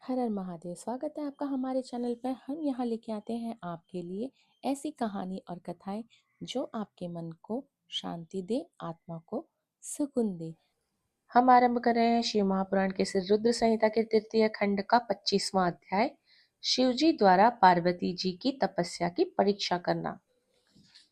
हर हर महादेव। स्वागत है आपका हमारे चैनल पर। हम यहाँ लेके आते हैं आपके लिए ऐसी कहानी और कथाएं जो आपके मन को शांति दे, आत्मा को सुकून दे। हम आरंभ कर रहे हैं शिव महापुराण के श्री रुद्र संहिता के तृतीय खंड का 25वां अध्याय, शिव जी द्वारा पार्वती जी की तपस्या की परीक्षा करना।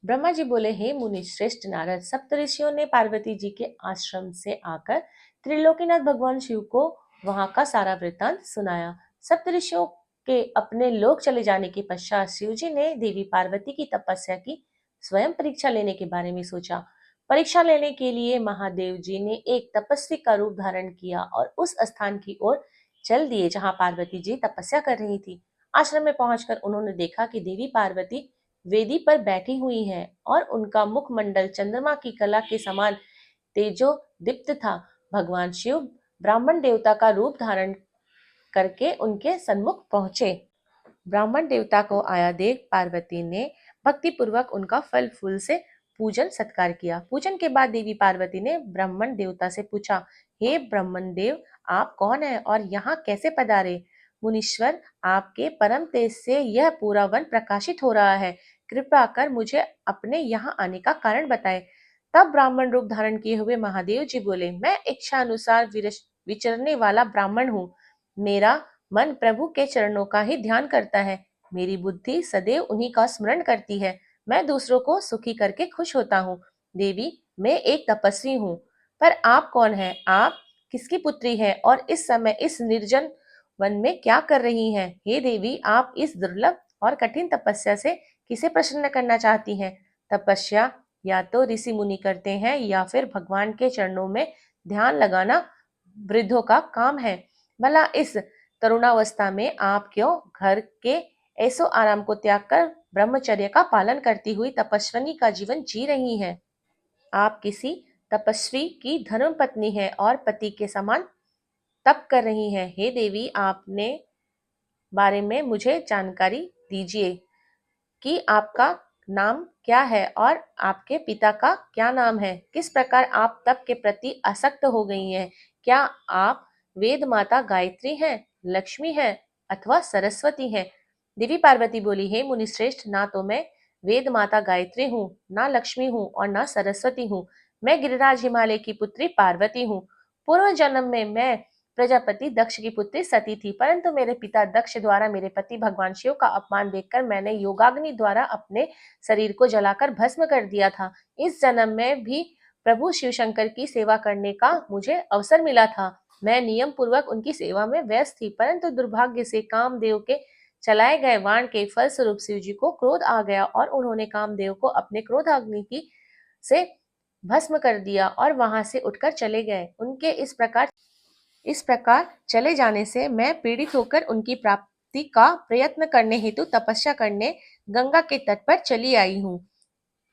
ब्रह्मा जी बोले, हे मुनि श्रेष्ठ नारद, सप्तऋषियों ने पार्वती जी के आश्रम से आकर त्रिलोकीनाथ भगवान शिव को वहां का सारा वृत्तांत सुनाया। सप्तऋषियों के अपने लोक चले जाने के पश्चात शिव जी ने देवी पार्वती की तपस्या की स्वयं परीक्षा लेने के बारे में सोचा। परीक्षा लेने के लिए महादेव जी ने एक तपस्वी का रूप धारण किया और उस स्थान की ओर चल दिए जहां पार्वती जी तपस्या कर रही थी। आश्रम में पहुंचकर उन्होंने देखा कि देवी पार्वती वेदी पर बैठी हुई हैं और उनका मुखमंडल चंद्रमा की कला के समान तेजो दीप्त था। भगवान शिव ब्राह्मण देवता का रूप धारण करके उनके सन्मुख पहुंचे। ब्राह्मण देवता को आया देख पार्वती ने भक्ति पूर्वक उनका फल फूल से पूजन सत्कार किया। पूजन के बाद देवी पार्वती ने ब्राह्मण देवता से पूछा, हे ब्राह्मण देव, आप कौन हैं और यहाँ कैसे पधारे? मुनीश्वर, आपके परम तेज से यह पूरा वन प्रकाशित हो रहा है। कृपा कर मुझे अपने यहाँ आने का कारण बताएं। तब ब्राह्मण रूप धारण किए हुए महादेव जी बोले, मैं इच्छा अनुसार विचरने वाला ब्राह्मण हूँ। मेरा मन प्रभु के चरणों का ही ध्यान करता है। मेरी बुद्धि सदैव उन्हीं का स्मरण करती है। मैं दूसरों को सुखी करके खुश होता हूँ। देवी, मैं एक तपस्वी हूँ। पर आप कौन हैं? आप किसकी पुत्री हैं और इस समय इस निर्जन वन में क्या कर रही हैं? हे देवी, आप इस दुर्लभ और कठिन तपस्या से किसे प्रसन्न करना चाहती हैं? तपस्या या तो ऋषि मुनि करते हैं या फिर भगवान के चरणों में ध्यान लगाना वृद्धों का काम है। भला इस तरुणावस्था में आप क्यों घर के ऐसो आराम को त्याग कर ब्रह्मचर्य का पालन करती हुई तपस्विनी का जीवन जी रही हैं? आप किसी तपस्वी की धर्म पत्नी है और पति के समान तप कर रही हैं। हे देवी, आपने बारे में मुझे जानकारी दीजिए कि आपका नाम क्या है और आपके पिता का क्या नाम है? किस प्रकार आप तप के प्रति आसक्त हो गई हैं? क्या आप वेद माता गायत्री हैं, लक्ष्मी हैं अथवा सरस्वती हैं? देवी पार्वती बोली, हे मुनिश्रेष्ठ, ना तो मैं वेद माता गायत्री हूँ, ना लक्ष्मी हूँ और ना सरस्वती हूँ। मैं गिरिराज हिमालय की पुत्री पार्वती हूँ। पूर्व जन्म में मैं प्रजापति दक्ष की पुत्री सती थी, परंतु मेरे पिता दक्ष द्वारा मेरे पति भगवान शिव का अपमान देखकर मैंने योगाग्नि द्वारा अपने शरीर को जलाकर भस्म कर दिया था। इस जन्म में भी प्रभु शिव शंकर की सेवा करने का मुझे अवसर मिला था। मैं नियम पूर्वक उनकी सेवा में व्यस्त थी, परंतु दुर्भाग्य से कामदेव के चलाए गए वाण के फल स्वरूप शिव जी को क्रोध आ गया और उन्होंने कामदेव को अपने क्रोधाग्नि की से भस्म कर दिया और वहां से उठकर चले गए। उनके इस प्रकार चले जाने से मैं पीड़ित होकर उनकी प्राप्ति का प्रयत्न करने हेतु तपस्या करने गंगा के तट पर चली आई हूँ।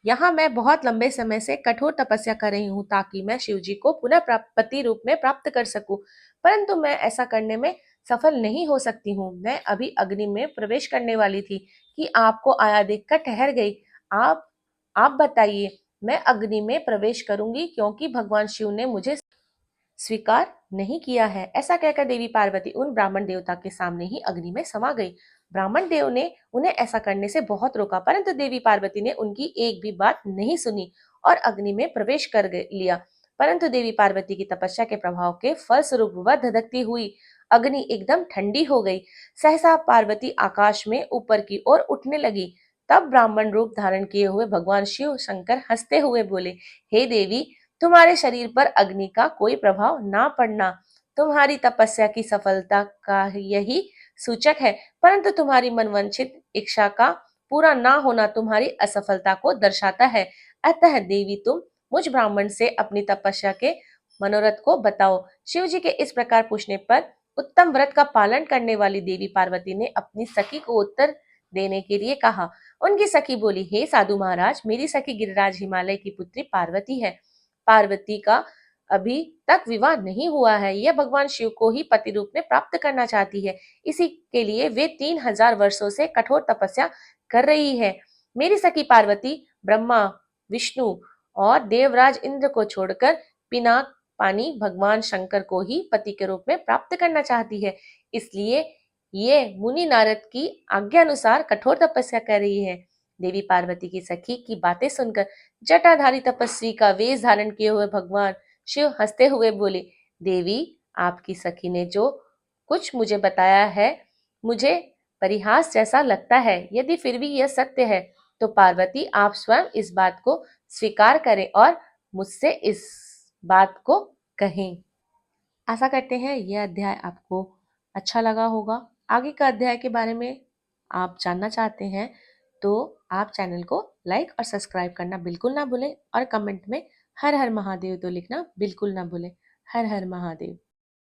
यहाँ मैं बहुत लंबे समय से कठोर तपस्या कर रही हूँ ताकि मैं शिव जी को पुनः पति रूप में प्राप्त कर सकूं, परंतु मैं ऐसा करने में सफल नहीं हो सकती हूँ। मैं अभी अग्नि में प्रवेश करने वाली थी कि आपको आया देखकर ठहर गई। आप आप बताइए, मैं अग्नि में प्रवेश करूंगी क्योंकि भगवान शिव ने मुझे स्वीकार नहीं किया है। ऐसा कहकर देवी पार्वती उन ब्राह्मण देवता के सामने ही अग्नि में समा गई। ब्राह्मण देव ने उन्हें ऐसा करने से बहुत रोका, परंतु देवी पार्वती ने उनकी एक भी बात नहीं सुनी और अग्नि में प्रवेश कर लिया। परंतु देवी पार्वती की तपस्या के प्रभाव के फलस्वरूप वह धधकती हुई अग्नि एकदम ठंडी हो गई। सहसा पार्वती आकाश में ऊपर की ओर उठने लगी। तब ब्राह्मण रूप धारण किए हुए भगवान शिव शंकर हंसते हुए बोले, हे देवी, तुम्हारे शरीर पर अग्नि का कोई प्रभाव ना पड़ना तुम्हारी तपस्या की सफलता का यही सूचक है, परंतु तुम्हारी मनवांछित इच्छा का पूरा ना होना तुम्हारी असफलता को दर्शाता है। अतः देवी, तुम मुझ ब्राह्मण से अपनी तपस्या के मनोरथ को बताओ। शिव जी के इस प्रकार पूछने पर उत्तम व्रत का पालन करने वाली देवी पार्वती ने अपनी सखी को उत्तर देने के लिए कहा। उनकी सखी बोली, हे साधु महाराज, मेरी सखी गिरिराज हिमालय की पुत्री पार्वती है। पार्वती का अभी तक विवाह नहीं हुआ है। यह भगवान शिव को ही पति रूप में प्राप्त करना चाहती है। इसी के लिए वे 3000 वर्षों से कठोर तपस्या कर रही है। मेरी सखी पार्वती ब्रह्मा, विष्णु और देवराज इंद्र को छोड़कर पिनाक पानी भगवान शंकर को ही पति के रूप में प्राप्त करना चाहती है। इसलिए ये मुनि नारद की आज्ञा अनुसार कठोर तपस्या कर रही है। देवी पार्वती की सखी की बातें सुनकर जटाधारी तपस्वी का वेश धारण किए हुए भगवान शिव हंसते हुए बोले, देवी, आपकी सखी ने जो कुछ मुझे बताया है मुझे परिहास जैसा लगता है। यदि फिर भी यह सत्य है तो पार्वती आप स्वयं इस बात को स्वीकार करें और मुझसे इस बात को कहें। आशा करते हैं यह अध्याय आपको अच्छा लगा होगा। आगे का अध्याय के बारे में आप जानना चाहते हैं तो आप चैनल को लाइक और सब्सक्राइब करना बिल्कुल ना भूलें और कमेंट में हर हर महादेव तो लिखना बिल्कुल ना भूलें। हर हर महादेव।